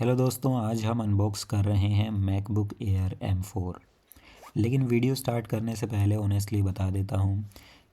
Hello दोस्तों, आज हम अनबॉक्स कर रहे हैं मैकबुक एयर M4। लेकिन वीडियो स्टार्ट करने से पहले ऑनेस्टली बता देता हूँ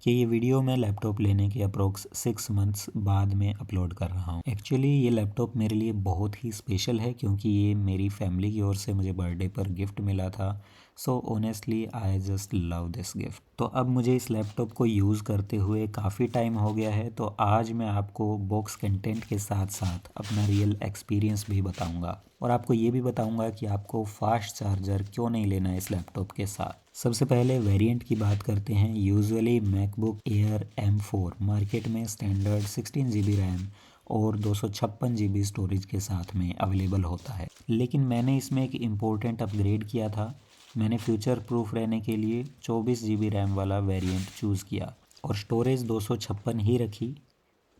कि ये वीडियो मैं लैपटॉप लेने के अप्रोक्स 6 मंथ्स बाद में अपलोड कर रहा हूँ। एक्चुअली ये लैपटॉप मेरे लिए बहुत ही स्पेशल है क्योंकि ये मेरी फैमिली की ओर से मुझे बर्थडे पर गिफ्ट मिला था। So honestly I just love this gift. तो अब मुझे इस लैपटॉप को यूज़ करते हुए काफ़ी टाइम हो गया है, तो आज मैं आपको बॉक्स कंटेंट के साथ साथ अपना रियल एक्सपीरियंस भी बताऊंगा और आपको ये भी बताऊंगा कि आपको फास्ट चार्जर क्यों नहीं लेना है इस लैपटॉप के साथ। सबसे पहले वेरिएंट की बात करते हैं। Usually MacBook air M4 market में स्टैंडर्ड 16 GB रैम और 256 GB स्टोरेज के साथ में अवेलेबल होता है, लेकिन मैंने इसमें एक इम्पोर्टेंट अपग्रेड किया था। मैंने फ्यूचर प्रूफ रहने के लिए 24 GB रैम वाला वेरिएंट चूज़ किया और स्टोरेज 256 ही रखी।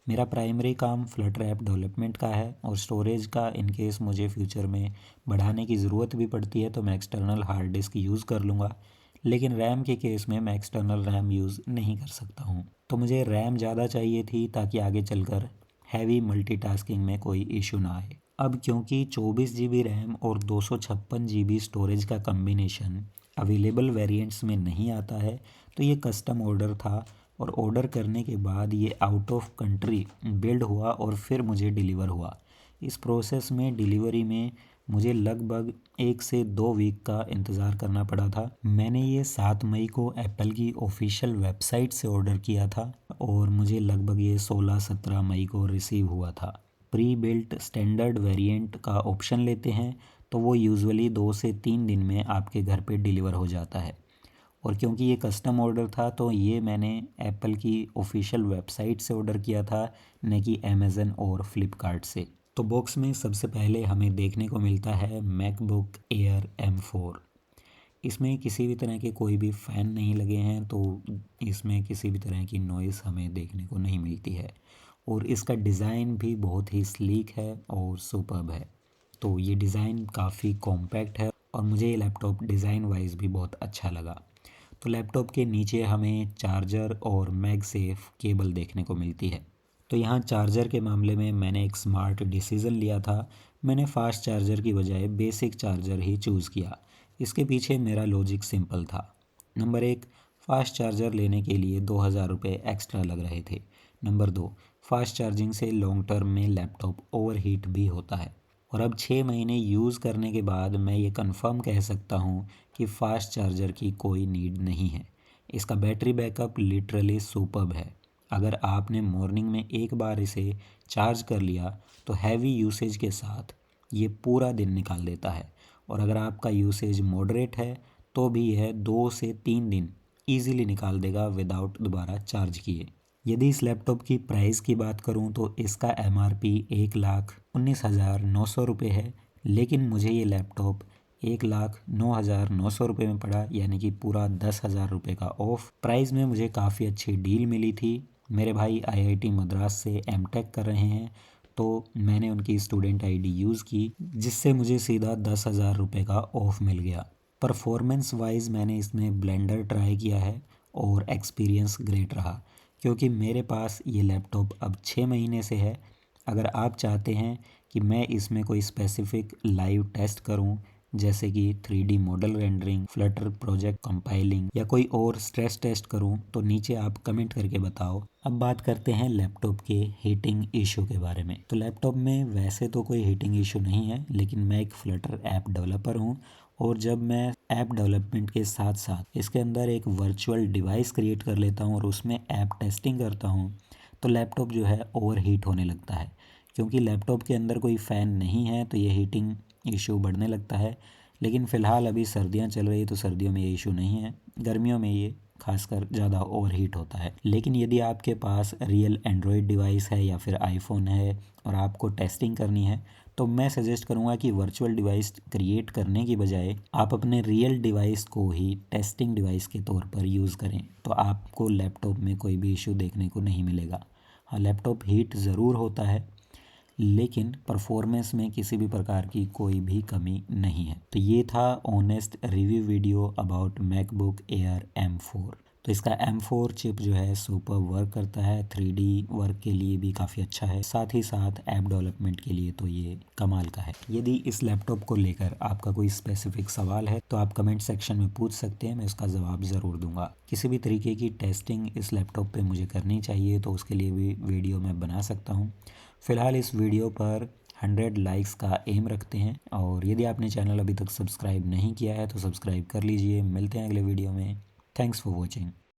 मेरा प्राइमरी काम फ्लटर ऐप डेवलपमेंट का है और स्टोरेज का इन केस मुझे फ्यूचर में बढ़ाने की ज़रूरत भी पड़ती है तो मैं एक्सटर्नल हार्ड डिस्क यूज़ कर लूँगा, लेकिन रैम के केस में मैं एक्सटर्नल रैम यूज़ नहीं कर सकता हूँ। तो मुझे रैम ज़्यादा चाहिए थी ताकि आगे चलकर हैवी मल्टीटास्किंग में कोई इशू ना आए। अब क्योंकि 24 GB रैम और 256 GB स्टोरेज का कम्बिनेशन अवेलेबल वेरिएंट्स में नहीं आता है, तो ये कस्टम ऑर्डर था और ऑर्डर करने के बाद ये आउट ऑफ कंट्री बिल्ड हुआ और फिर मुझे डिलीवर हुआ। इस प्रोसेस में डिलीवरी में मुझे लगभग 1 से 2 वीक का इंतज़ार करना पड़ा था। मैंने ये 7 मई को एप्पल की ऑफिशियल वेबसाइट से ऑर्डर किया था और मुझे लगभग ये 16-17 मई को रिसीव हुआ था। प्री बिल्ट स्टैंडर्ड वेरिएंट का ऑप्शन लेते हैं तो वो यूजुअली 2 से 3 दिन में आपके घर पे डिलीवर हो जाता है, और क्योंकि ये कस्टम ऑर्डर था तो ये मैंने एप्पल की ऑफिशियल वेबसाइट से ऑर्डर किया था, न कि अमेज़न और फ्लिपकार्ट से। तो बॉक्स में सबसे पहले हमें देखने को मिलता है मैकबुक एयर M4। इसमें किसी भी तरह के कोई भी फ़ैन नहीं लगे हैं, तो इसमें किसी भी तरह की नॉइज़ हमें देखने को नहीं मिलती है और इसका डिज़ाइन भी बहुत ही स्लीक है और सुपर्ब है। तो ये डिज़ाइन काफ़ी कॉम्पैक्ट है और मुझे ये लैपटॉप डिज़ाइन वाइज भी बहुत अच्छा लगा। तो लैपटॉप के नीचे हमें चार्जर और मैगसेफ केबल देखने को मिलती है। तो यहाँ चार्जर के मामले में मैंने एक स्मार्ट डिसीज़न लिया था। मैंने फ़ास्ट चार्जर की बजाय बेसिक चार्जर ही चूज़ किया। इसके पीछे मेरा लॉजिक सिंपल था। नंबर 1, फ़ास्ट चार्जर लेने के लिए 2000 रुपये एक्स्ट्रा लग रहे थे। नंबर 2, फ़ास्ट चार्जिंग से लॉन्ग टर्म में लैपटॉप ओवरहीट भी होता है। और अब 6 महीने यूज़ करने के बाद मैं ये कंफर्म कह सकता हूँ कि फ़ास्ट चार्जर की कोई नीड नहीं है। इसका बैटरी बैकअप लिटरली सुपर्ब है। अगर आपने मॉर्निंग में एक बार इसे चार्ज कर लिया तो हैवी यूसेज के साथ ये पूरा दिन निकाल देता है, और अगर आपका यूसेज मॉडरेट है तो भी यह 2 से 3 दिन ईज़िली निकाल देगा विदाउट दोबारा चार्ज किए। यदि इस लैपटॉप की प्राइस की बात करूं तो इसका MRP 1,19,900 रुपये है, लेकिन मुझे ये लैपटॉप 1,09,900 रुपये में पड़ा, यानी कि पूरा 10,000 रुपये का ऑफ प्राइस में मुझे काफ़ी अच्छी डील मिली थी। मेरे भाई IIT मद्रास से M.Tech कर रहे हैं, तो मैंने उनकी स्टूडेंट ID यूज़ की जिससे मुझे सीधा 10,000 रुपये का ऑफ मिल गया। परफॉर्मेंस वाइज मैंने इसमें ब्लेंडर ट्राई किया है और एक्सपीरियंस ग्रेट रहा, क्योंकि मेरे पास ये लैपटॉप अब 6 महीने से है। अगर आप चाहते हैं कि मैं इसमें कोई स्पेसिफिक लाइव टेस्ट करूं, जैसे कि 3D model rendering, Flutter project compiling या कोई और स्ट्रेस टेस्ट करूं, तो नीचे आप कमेंट करके बताओ। अब बात करते हैं लैपटॉप के हीटिंग इशू के बारे में। तो लैपटॉप में वैसे तो कोई हीटिंग इशू नहीं है, लेकिन मैं एक फ्लटर ऐप डेवलपर हूं और जब मैं ऐप डेवलपमेंट के साथ साथ इसके अंदर एक वर्चुअल डिवाइस क्रिएट कर लेता हूँ और उसमें ऐप टेस्टिंग करता हूँ, तो लैपटॉप जो है ओवर हीट होने लगता है। क्योंकि लैपटॉप के अंदर कोई फ़ैन नहीं है तो ये हीटिंग इशू बढ़ने लगता है। लेकिन फ़िलहाल अभी सर्दियाँ चल रही है तो सर्दियों में ये इशू नहीं है, गर्मियों में ये खासकर ज़्यादा ओवर हीट होता है। लेकिन यदि आपके पास रियल एंड्रॉयड डिवाइस है या फिर आईफोन है और आपको टेस्टिंग करनी है, तो मैं सजेस्ट करूँगा कि वर्चुअल डिवाइस क्रिएट करने की बजाय आप अपने रियल डिवाइस को ही टेस्टिंग डिवाइस के तौर पर यूज़ करें, तो आपको लैपटॉप में कोई भी इशू देखने को नहीं मिलेगा। हाँ, लैपटॉप हीट ज़रूर होता है, लेकिन परफॉर्मेंस में किसी भी प्रकार की कोई भी कमी नहीं है। तो ये था honest review video about MacBook air M4। तो इसका M4 चिप जो है सुपर वर्क करता है, 3D वर्क के लिए भी काफ़ी अच्छा है, साथ ही साथ ऐप डेवलपमेंट के लिए तो ये कमाल का है। यदि इस लैपटॉप को लेकर आपका कोई स्पेसिफिक सवाल है तो आप कमेंट सेक्शन में पूछ सकते हैं, मैं उसका जवाब ज़रूर दूंगा। किसी भी तरीके की टेस्टिंग इस लैपटॉप पे मुझे करनी चाहिए तो उसके लिए भी वीडियो मैं बना सकता हूँ। फ़िलहाल इस वीडियो पर 100 लाइक्स का एम रखते हैं, और यदि आपने चैनल अभी तक सब्सक्राइब नहीं किया है तो सब्सक्राइब कर लीजिए। मिलते हैं अगले वीडियो में। Thanks for watching.